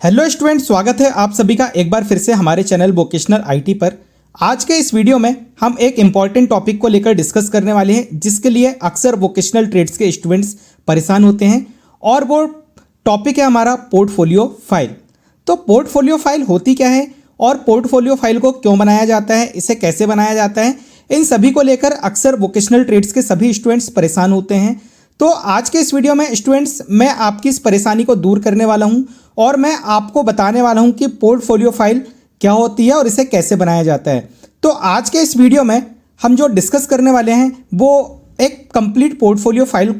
Hello student, स्वागत है आप सभी का एक बार फिर से हमारे चैनल वोकेशनल आईटी पर। आज के इस वीडियो में हम एक इम्पॉर्टेंट टॉपिक को लेकर डिस्कस करने वाले हैं जिसके लिए अक्सर वोकेशनल ट्रेड्स के स्टूडेंट्स परेशान होते हैं और वो टॉपिक है हमारा पोर्टफोलियो फाइल। तो पोर्टफोलियो फाइल होती क्या है और पोर्टफोलियो फाइल को क्यों बनाया जाता है, इसे कैसे बनाया जाता है, इन सभी को लेकर अक्सर वोकेशनल ट्रेड्स के सभी स्टूडेंट्स परेशान होते हैं। तो आज के इस वीडियो में स्टूडेंट्स मैं आपकी इस परेशानी को दूर करने वाला हूं और मैं आपको बताने वाला हूं कि पोर्टफोलियो फाइल क्या होती है और इसे कैसे बनाया जाता है। तो आज के इस वीडियो में हम जो डिस्कस करने वाले हैं वो एक कंप्लीट पोर्टफोलियो फाइल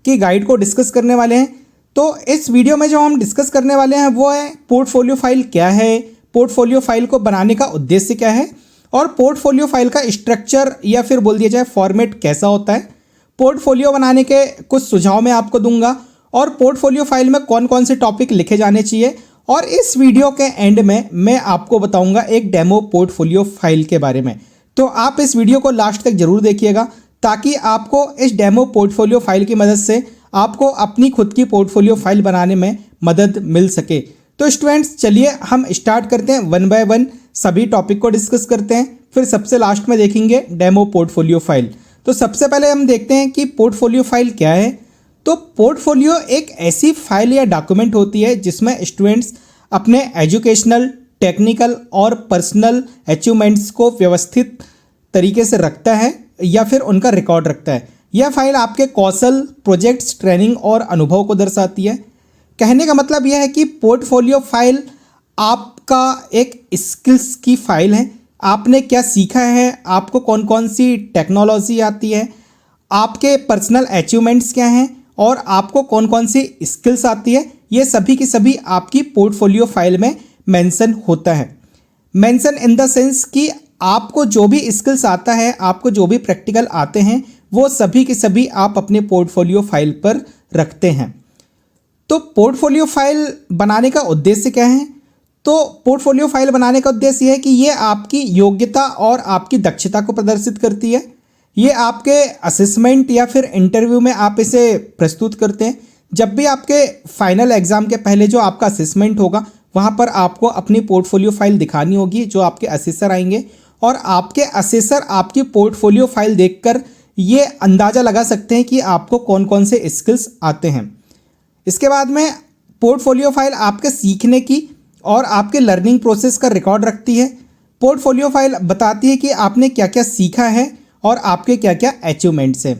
की गाइड को डिस्कस करने वाले हैं। तो इस वीडियो में जो हम डिस्कस करने वाले हैं वो है पोर्टफोलियो फाइल क्या है, पोर्टफोलियो फाइल को बनाने का उद्देश्य क्या है और पोर्टफोलियो फाइल का स्ट्रक्चर या फिर बोल दिया जाए फॉर्मेट कैसा होता है। पोर्टफोलियो बनाने के कुछ सुझाव मैं आपको दूंगा और पोर्टफोलियो फाइल में कौन कौन से टॉपिक लिखे जाने चाहिए और इस वीडियो के एंड में मैं आपको बताऊंगा एक डेमो पोर्टफोलियो फाइल के बारे में। तो आप इस वीडियो को लास्ट तक जरूर देखिएगा ताकि आपको इस डेमो पोर्टफोलियो फाइल की मदद से आपको अपनी खुद की पोर्टफोलियो फाइल बनाने में मदद मिल सके। तो स्टूडेंट्स चलिए हम स्टार्ट करते हैं, वन बाय वन सभी टॉपिक को डिस्कस करते हैं, फिर सबसे लास्ट में देखेंगे डेमो पोर्टफोलियो फाइल। तो सबसे पहले हम देखते हैं कि पोर्टफोलियो फाइल क्या है। तो पोर्टफोलियो एक ऐसी फाइल या डॉक्यूमेंट होती है जिसमें स्टूडेंट्स अपने एजुकेशनल, टेक्निकल और पर्सनल अचीवमेंट्स को व्यवस्थित तरीके से रखता है या फिर उनका रिकॉर्ड रखता है। यह फाइल आपके कौशल, प्रोजेक्ट्स, ट्रेनिंग और अनुभव को दर्शाती है। कहने का मतलब यह है कि पोर्टफोलियो फाइल आपका एक स्किल्स की फाइल है। आपने क्या सीखा है, आपको कौन कौन सी टेक्नोलॉजी आती है, आपके पर्सनल अचीवमेंट्स क्या हैं और आपको कौन कौन सी स्किल्स आती है, ये सभी की सभी आपकी पोर्टफोलियो फाइल में मेंशन होता है। मेंशन इन द सेंस कि आपको जो भी स्किल्स आता है, आपको जो भी प्रैक्टिकल आते हैं, वो सभी के सभी आप अपने पोर्टफोलियो फाइल पर रखते हैं। तो पोर्टफोलियो फाइल बनाने का उद्देश्य क्या है? तो पोर्टफोलियो फाइल बनाने का उद्देश्य यह है कि ये आपकी योग्यता और आपकी दक्षता को प्रदर्शित करती है। ये आपके असेसमेंट या फिर इंटरव्यू में आप इसे प्रस्तुत करते हैं। जब भी आपके फाइनल एग्जाम के पहले जो आपका असेसमेंट होगा वहाँ पर आपको अपनी पोर्टफोलियो फाइल दिखानी होगी, जो आपके असेसर आएंगे और आपके असेसर आपकी पोर्टफोलियो फाइल देखकर ये अंदाज़ा लगा सकते हैं कि आपको कौन कौन से स्किल्स आते हैं। इसके बाद में पोर्टफोलियो फाइल आपके सीखने की और आपके लर्निंग प्रोसेस का रिकॉर्ड रखती है। पोर्टफोलियो फाइल बताती है कि आपने क्या क्या सीखा है और आपके क्या क्या अचीवमेंट्स हैं।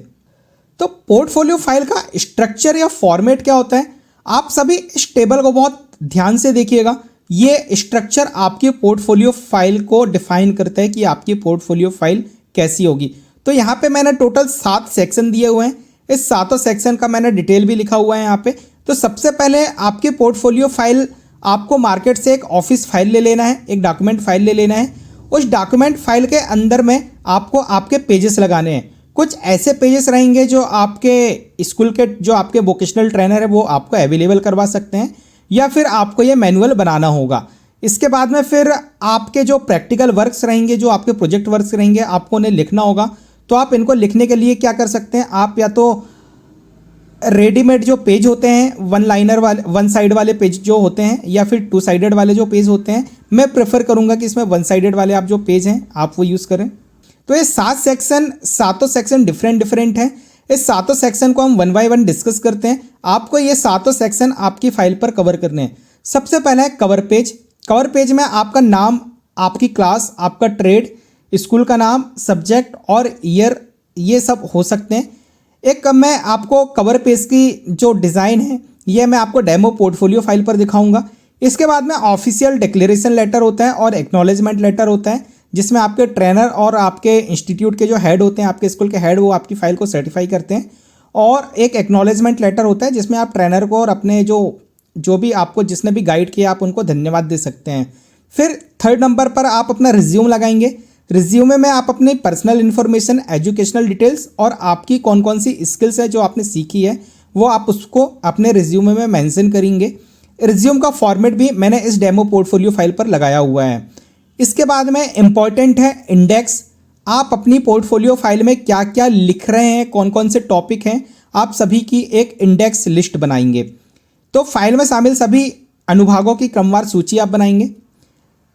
तो पोर्टफोलियो फाइल का स्ट्रक्चर या फॉर्मेट क्या होता है, आप सभी इस टेबल को बहुत ध्यान से देखिएगा। ये स्ट्रक्चर आपकी पोर्टफोलियो फाइल को डिफाइन करता है कि आपकी पोर्टफोलियो फाइल कैसी होगी। तो यहाँ पे मैंने टोटल 7 सेक्शन दिए हुए हैं। इस 7 सेक्शन का मैंने डिटेल भी लिखा हुआ है यहाँ पे। तो सबसे पहले आपकी पोर्टफोलियो फाइल आपको मार्केट से एक ऑफिस फाइल ले लेना है, एक डॉक्यूमेंट फाइल ले लेना है। उस डॉक्यूमेंट फाइल के अंदर में आपको आपके पेजेस लगाने हैं। कुछ ऐसे पेजेस रहेंगे जो आपके स्कूल के जो आपके वोकेशनल ट्रेनर है वो आपको अवेलेबल करवा सकते हैं या फिर आपको ये मैनुअल बनाना होगा। इसके बाद में फिर आपके जो प्रैक्टिकल वर्क्स रहेंगे, जो आपके प्रोजेक्ट वर्क्स रहेंगे, आपको उन्हें लिखना होगा। तो आप इनको लिखने के लिए क्या कर सकते हैं, आप या तो रेडीमेड जो पेज होते हैं, वन लाइनर वाले, वन साइड वाले पेज जो होते हैं या फिर 2 साइडेड वाले जो पेज होते हैं, मैं प्रेफर करूंगा कि इसमें 1 साइडेड वाले आप जो पेज हैं आप वो यूज़ करें। तो ये 7 सेक्शन डिफरेंट हैं। इस 7 सेक्शन को हम वन बाय वन डिस्कस करते हैं। आपको ये 7 सेक्शन आपकी फाइल पर कवर करने हैं। सबसे पहला है कवर पेज। कवर पेज में आपका नाम, आपकी क्लास, आपका ट्रेड, स्कूल का नाम, सब्जेक्ट और ईयर, ये सब हो सकते हैं। एक मैं आपको कवर पेज की जो डिज़ाइन है ये मैं आपको डेमो पोर्टफोलियो फाइल पर दिखाऊंगा। इसके बाद में ऑफिशियल डिक्लेरेशन लेटर होता है और एक्नॉलेजमेंट लेटर होता है जिसमें आपके ट्रेनर और आपके इंस्टीट्यूट के जो हेड होते हैं, आपके स्कूल के हेड, वो आपकी फ़ाइल को सर्टिफाई करते हैं। और एक एक्नॉलेजमेंट लेटर होता है जिसमें आप ट्रेनर को और अपने जो भी आपको जिसने भी गाइड किया आप उनको धन्यवाद दे सकते हैं। फिर 3rd नंबर पर आप अपना रिज्यूम लगाएंगे। रिज्यूमे में आप अपनी पर्सनल इन्फॉर्मेशन, एजुकेशनल डिटेल्स और आपकी कौन कौन सी स्किल्स है जो आपने सीखी है वो आप उसको अपने रिज्यूमे में मेंशन करेंगे। रिज्यूम का फॉर्मेट भी मैंने इस डेमो पोर्टफोलियो फाइल पर लगाया हुआ है। इसके बाद में इम्पॉर्टेंट है इंडेक्स। आप अपनी पोर्टफोलियो फाइल में क्या क्या लिख रहे हैं, कौन कौन से टॉपिक हैं, आप सभी की एक इंडेक्स लिस्ट बनाएंगे। तो फाइल में शामिल सभी अनुभागों की क्रमवार सूची आप बनाएंगे।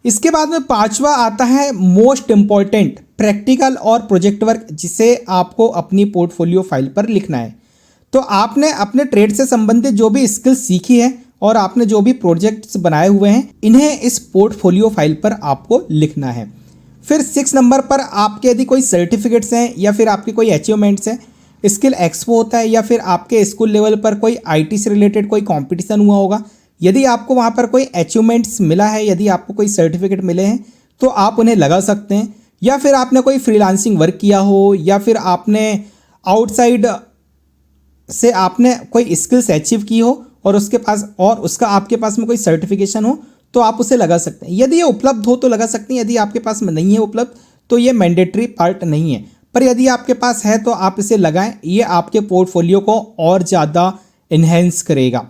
इसके बाद में पांचवा आता है मोस्ट इम्पॉर्टेंट प्रैक्टिकल और प्रोजेक्ट वर्क, जिसे आपको अपनी पोर्टफोलियो फाइल पर लिखना है। तो आपने अपने ट्रेड से संबंधित जो भी स्किल्स सीखी है और आपने जो भी प्रोजेक्ट्स बनाए हुए हैं, इन्हें इस पोर्टफोलियो फाइल पर आपको लिखना है। फिर 6 नंबर पर आपके यदि कोई सर्टिफिकेट्स हैं या फिर आपके कोई अचीवमेंट्स हैं, स्किल एक्सपो होता है या फिर आपके स्कूल लेवल पर कोई आईटी से रिलेटेड कोई कंपटीशन हुआ होगा, यदि आपको वहाँ पर कोई अचीवमेंट्स मिला है, यदि आपको कोई सर्टिफिकेट मिले हैं तो आप उन्हें लगा सकते हैं। या फिर आपने कोई फ्रीलांसिंग वर्क किया हो या फिर आपने आउटसाइड से आपने कोई स्किल्स अचीव की हो और उसका आपके पास में कोई सर्टिफिकेशन हो तो आप उसे लगा सकते हैं। यदि ये उपलब्ध हो तो लगा सकते हैं, यदि आपके पास में नहीं है उपलब्ध तो ये मैंडेटरी पार्ट नहीं है, पर यदि आपके पास है तो आप इसे लगाएं। ये आपके पोर्टफोलियो को और ज़्यादा इन्हेंस करेगा।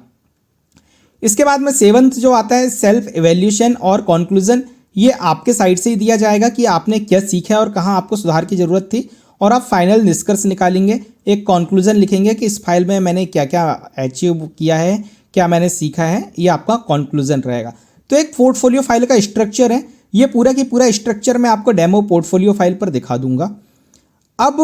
इसके बाद में 7th जो आता है सेल्फ एवेल्यूशन और कॉन्क्लूजन, ये आपके साइड से ही दिया जाएगा कि आपने क्या सीखा है और कहाँ आपको सुधार की ज़रूरत थी, और आप फाइनल निष्कर्ष निकालेंगे, एक कॉन्क्लूजन लिखेंगे कि इस फाइल में मैंने क्या क्या अचीव किया है, क्या मैंने सीखा है, ये आपका कॉन्क्लूजन रहेगा। तो एक पोर्टफोलियो फाइल का स्ट्रक्चर है, ये पूरा की पूरा स्ट्रक्चर मैं आपको डेमो पोर्टफोलियो फाइल पर दिखा दूंगा। अब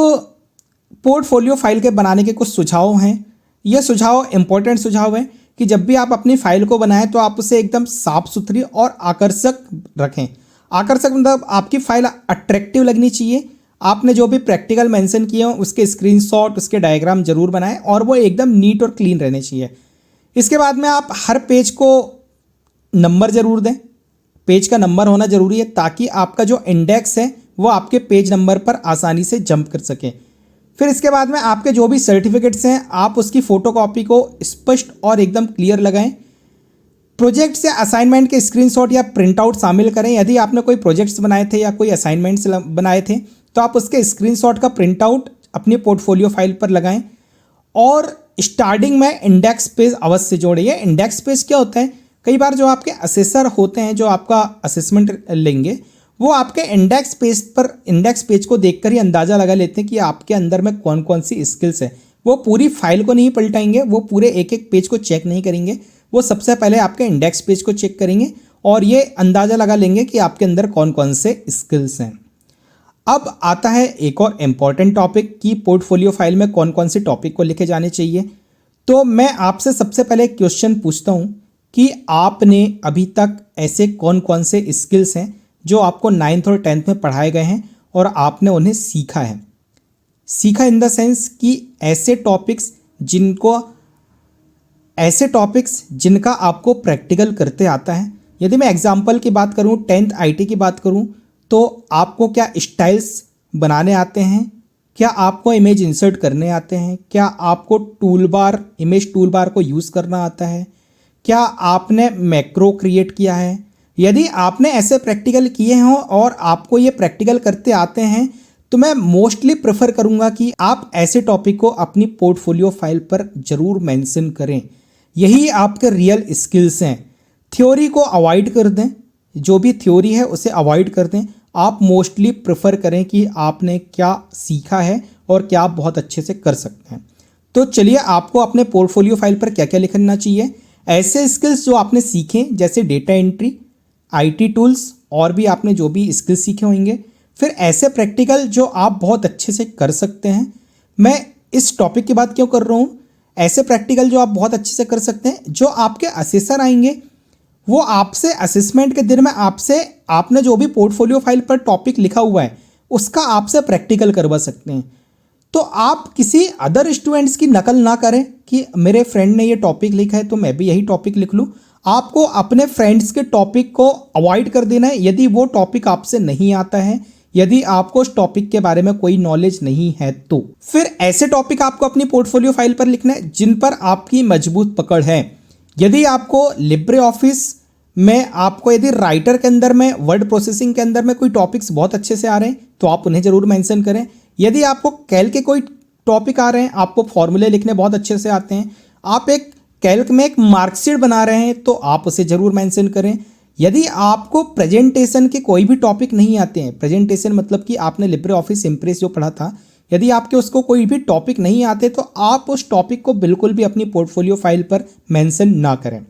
पोर्टफोलियो फाइल के बनाने के कुछ सुझाव हैं। ये सुझाव इंपॉर्टेंट सुझाव हैं कि जब भी आप अपनी फाइल को बनाएं तो आप उसे एकदम साफ सुथरी और आकर्षक रखें। आकर्षक मतलब आपकी फाइल अट्रैक्टिव लगनी चाहिए। आपने जो भी प्रैक्टिकल मेंशन किए हो उसके स्क्रीनशॉट, उसके डायग्राम जरूर बनाएं और वो एकदम नीट और क्लीन रहने चाहिए। इसके बाद में आप हर पेज को नंबर जरूर दें, पेज का नंबर होना जरूरी है ताकि आपका जो इंडेक्स है वो आपके पेज नंबर पर आसानी से जंप कर सके। फिर इसके बाद में आपके जो भी सर्टिफिकेट्स हैं आप उसकी फ़ोटोकॉपी को स्पष्ट और एकदम क्लियर लगाएं। प्रोजेक्ट्स या असाइनमेंट के स्क्रीनशॉट या प्रिंटआउट शामिल करें। यदि आपने कोई प्रोजेक्ट्स बनाए थे या कोई असाइनमेंट्स बनाए थे तो आप उसके स्क्रीनशॉट का प्रिंटआउट अपनी पोर्टफोलियो फाइल पर लगाएं। और स्टार्टिंग में इंडेक्स पेज अवश्य जोड़िए। इंडेक्स पेज क्या होता है, कई बार जो आपके असेसर होते हैं जो आपका असेसमेंट लेंगे वो आपके इंडेक्स पेज को देखकर ही अंदाज़ा लगा लेते हैं कि आपके अंदर में कौन कौन सी स्किल्स है। वो पूरी फाइल को नहीं पलटाएंगे, वो पूरे एक एक पेज को चेक नहीं करेंगे, वो सबसे पहले आपके इंडेक्स पेज को चेक करेंगे और ये अंदाज़ा लगा लेंगे कि आपके अंदर कौन कौन से स्किल्स हैं। अब आता है एक और इम्पॉर्टेंट टॉपिक कि पोर्टफोलियो फाइल में कौन कौन से टॉपिक को लिखे जाने चाहिए। तो मैं आपसे सबसे पहले एक क्वेश्चन पूछता हूँ कि आपने अभी तक ऐसे कौन कौन से स्किल्स हैं जो आपको 9th और 10th में पढ़ाए गए हैं और आपने उन्हें सीखा है। सीखा इन द सेंस कि ऐसे टॉपिक्स जिनका आपको प्रैक्टिकल करते आता है। यदि मैं एग्जांपल की बात करूं, 10th आईटी की बात करूं तो आपको क्या स्टाइल्स बनाने आते हैं, क्या आपको इमेज इंसर्ट करने आते हैं, क्या आपको इमेज टूलबार को यूज़ करना आता है, क्या आपने मैक्रो क्रिएट किया है। यदि आपने ऐसे प्रैक्टिकल किए हों और आपको ये प्रैक्टिकल करते आते हैं तो मैं मोस्टली प्रेफर करूँगा कि आप ऐसे टॉपिक को अपनी पोर्टफोलियो फाइल पर ज़रूर मेंशन करें। यही आपके रियल स्किल्स हैं। थ्योरी को अवॉइड कर दें, जो भी थ्योरी है उसे अवॉइड कर दें। आप मोस्टली प्रेफर करें कि आपने क्या सीखा है और क्या आप बहुत अच्छे से कर सकते हैं। तो चलिए आपको अपने पोर्टफोलियो फाइल पर क्या क्या लिखना चाहिए। ऐसे स्किल्स जो आपने सीखे जैसे डेटा एंट्री, आईटी टूल्स और भी आपने जो भी स्किल्स सीखे होंगे। फिर ऐसे प्रैक्टिकल जो आप बहुत अच्छे से कर सकते हैं। मैं इस टॉपिक की बात क्यों कर रहा हूँ, ऐसे प्रैक्टिकल जो आप बहुत अच्छे से कर सकते हैं, जो आपके असेसर आएंगे वो आपसे असेसमेंट के दिन में आपने जो भी पोर्टफोलियो फाइल पर टॉपिक लिखा हुआ है उसका आपसे प्रैक्टिकल करवा सकते हैं। तो आप किसी अदर स्टूडेंट्स की नकल ना करें कि मेरे फ्रेंड ने ये टॉपिक लिखा है तो मैं भी यही टॉपिक लिख लूँ। आपको अपने फ्रेंड्स के टॉपिक को अवॉइड कर देना है यदि वो टॉपिक आपसे नहीं आता है, यदि आपको उस टॉपिक के बारे में कोई नॉलेज नहीं है तो। फिर ऐसे टॉपिक आपको अपनी पोर्टफोलियो फाइल पर लिखना है जिन पर आपकी मजबूत पकड़ है। यदि आपको लिब्रे ऑफिस में यदि राइटर के अंदर में, वर्ड प्रोसेसिंग के अंदर में कोई टॉपिक्स बहुत अच्छे से आ रहे हैं तो आप उन्हें ज़रूर मेंशन करें। यदि आपको कैल्क के कोई टॉपिक आ रहे हैं, आपको फॉर्मूले लिखने बहुत अच्छे से आते हैं, आप एक कैल्क में एक मार्कशीट बना रहे हैं तो आप उसे ज़रूर मेंशन करें। यदि आपको प्रेजेंटेशन के कोई भी टॉपिक नहीं आते हैं, प्रेजेंटेशन मतलब कि आपने लिब्रे ऑफिस इम्प्रेस जो पढ़ा था, यदि आपके उसको कोई भी टॉपिक नहीं आते तो आप उस टॉपिक को बिल्कुल भी अपनी पोर्टफोलियो फाइल पर मेंशन ना करें।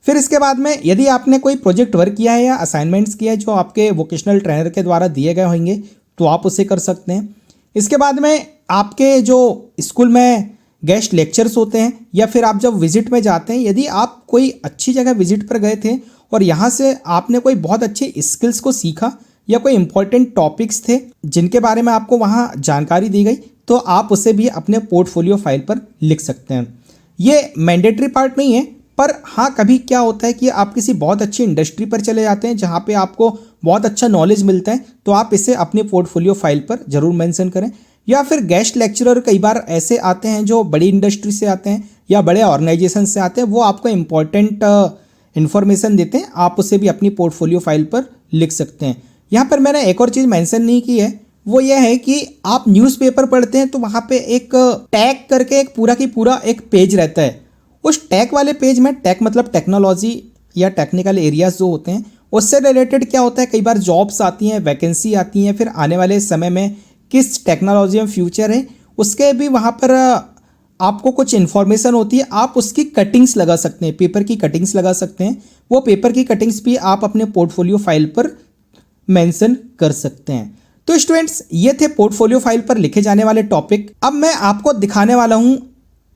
फिर इसके बाद में यदि आपने कोई प्रोजेक्ट वर्क किया है या असाइनमेंट्स किया है जो आपके वोकेशनल ट्रेनर के द्वारा दिए गए होंगे तो आप उसे कर सकते हैं। इसके बाद में आपके जो स्कूल में गेस्ट लेक्चर्स होते हैं या फिर आप जब विजिट में जाते हैं, यदि आप कोई अच्छी जगह विजिट पर गए थे और यहाँ से आपने कोई बहुत अच्छे स्किल्स को सीखा या कोई इंपॉर्टेंट टॉपिक्स थे जिनके बारे में आपको वहाँ जानकारी दी गई, तो आप उसे भी अपने पोर्टफोलियो फाइल पर लिख सकते हैं। ये मैंडेटरी पार्ट नहीं है, पर हाँ कभी क्या होता है कि आप किसी बहुत अच्छी इंडस्ट्री पर चले जाते हैं जहाँ पे आपको बहुत अच्छा नॉलेज मिलता है, तो आप इसे अपने पोर्टफोलियो फाइल पर जरूर मेंशन करें। या फिर गेस्ट लेक्चरर कई बार ऐसे आते हैं जो बड़ी इंडस्ट्री से आते हैं या बड़े ऑर्गेनाइजेशन से आते हैं, वो आपको इम्पॉर्टेंट इन्फॉर्मेशन देते हैं, आप उसे भी अपनी पोर्टफोलियो फाइल पर लिख सकते हैं। यहाँ पर मैंने एक और चीज़ मेंशन नहीं की है, वो ये है कि आप न्यूज़पेपर पढ़ते हैं तो वहाँ पे एक टैग करके एक पूरा की पूरा एक पेज रहता है। उस टैग वाले पेज में, टैग मतलब टेक्नोलॉजी या टेक्निकल एरियाज जो होते हैं, उससे रिलेटेड क्या होता है, कई बार जॉब्स आती हैं, वैकेंसी आती हैं, फिर आने वाले समय में किस टेक्नोलॉजी में फ्यूचर है उसके भी वहाँ पर आपको कुछ इन्फॉर्मेशन होती है। आप उसकी कटिंग्स लगा सकते हैं, पेपर की कटिंग्स लगा सकते हैं। वो पेपर की कटिंग्स भी आप अपने पोर्टफोलियो फाइल पर मेंशन कर सकते हैं। तो स्टूडेंट्स, ये थे पोर्टफोलियो फाइल पर लिखे जाने वाले टॉपिक। अब मैं आपको दिखाने वाला हूँ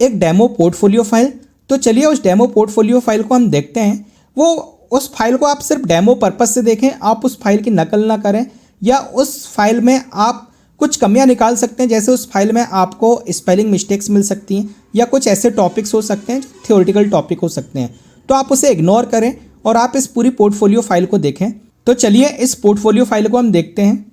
एक डेमो पोर्टफोलियो फाइल। तो चलिए उस डेमो पोर्टफोलियो फाइल को हम देखते हैं। वो उस फाइल को आप सिर्फ डेमो पर्पज से देखें, आप उस फाइल की नकल ना करें, या उस फाइल में आप कुछ कमियां निकाल सकते हैं। जैसे उस फाइल में आपको स्पेलिंग मिस्टेक्स मिल सकती हैं या कुछ ऐसे टॉपिक्स हो सकते हैं जो थ्योरेटिकल टॉपिक हो सकते हैं, तो आप उसे इग्नोर करें और आप इस पूरी पोर्टफोलियो फाइल को देखें। तो चलिए इस पोर्टफोलियो फाइल को हम देखते हैं।